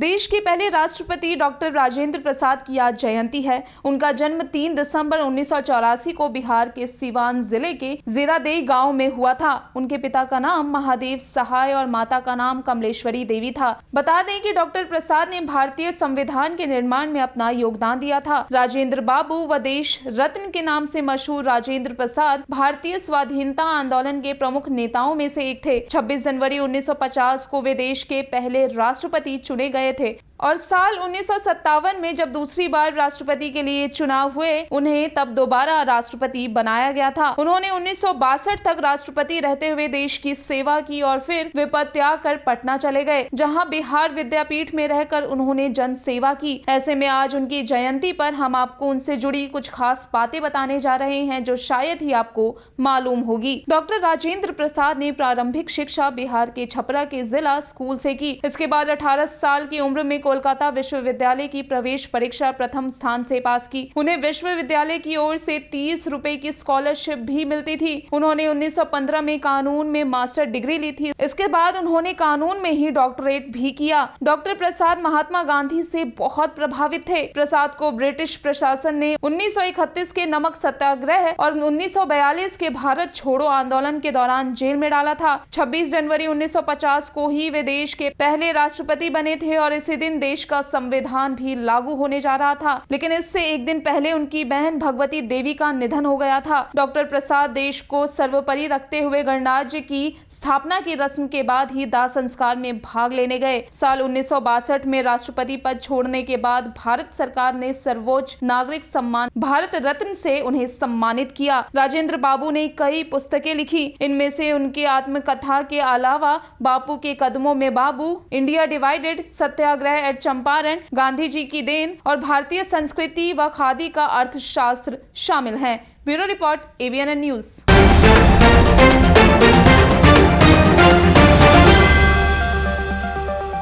देश के पहले राष्ट्रपति डॉक्टर राजेंद्र प्रसाद की आज जयंती है। उनका जन्म 3 दिसंबर 1984 को बिहार के सीवान जिले के जीरादेई गांव में हुआ था। उनके पिता का नाम महादेव सहाय और माता का नाम कमलेश्वरी देवी था। बता दें कि डॉक्टर प्रसाद ने भारतीय संविधान के निर्माण में अपना योगदान दिया था। राजेंद्र बाबू व देश रत्न के नाम से मशहूर राजेंद्र प्रसाद भारतीय स्वाधीनता आंदोलन के प्रमुख नेताओं में से एक थे। 26 जनवरी 1950 को वे देश के पहले राष्ट्रपति चुने गए थे और साल 1957 में जब दूसरी बार राष्ट्रपति के लिए चुनाव हुए, उन्हें तब दोबारा राष्ट्रपति बनाया गया था। उन्होंने 1962 तक राष्ट्रपति रहते हुए देश की सेवा की और फिर वे पद त्याग कर पटना चले गए, जहां बिहार विद्यापीठ में रहकर उन्होंने जन सेवा की। ऐसे में आज उनकी जयंती पर हम आपको उनसे जुड़ी कुछ खास बातें बताने जा रहे हैं जो शायद ही आपको मालूम होगी। डॉक्टर राजेंद्र प्रसाद ने प्रारंभिक शिक्षा बिहार के छपरा के जिला स्कूल से की। इसके बाद 18 साल की उम्र में कोलकाता विश्वविद्यालय की प्रवेश परीक्षा प्रथम स्थान से पास की। उन्हें विश्वविद्यालय की ओर से 30 रुपए की स्कॉलरशिप भी मिलती थी। उन्होंने 1915 में कानून में मास्टर डिग्री ली थी। इसके बाद उन्होंने कानून में ही डॉक्टरेट भी किया। डॉक्टर प्रसाद महात्मा गांधी से बहुत प्रभावित थे। प्रसाद को ब्रिटिश प्रशासन ने 1931 के नमक सत्याग्रह और 1942 के भारत छोड़ो आंदोलन के दौरान जेल में डाला था। 26 जनवरी 1950 को ही वे देश के पहले राष्ट्रपति बने थे और इसी दिन देश का संविधान भी लागू होने जा रहा था। लेकिन इससे एक दिन पहले उनकी बहन भगवती देवी का निधन हो गया था। डॉक्टर प्रसाद देश को सर्वोपरि रखते हुए गणराज्य की स्थापना की रस्म के बाद ही दाह संस्कार में भाग लेने गए। साल 1962 में राष्ट्रपति पद छोड़ने के बाद भारत सरकार ने सर्वोच्च नागरिक सम्मान भारत रत्न से उन्हें सम्मानित किया। राजेंद्र बाबू ने कई पुस्तकें लिखी। इनमें से उनकी आत्मकथा के अलावा बापू के कदमों में बाबू, इंडिया डिवाइडेड, सत्याग्रह एट चंपारण, गांधी जी की देन और भारतीय संस्कृति व खादी का अर्थशास्त्र शामिल हैं। Bureau report, ABN news.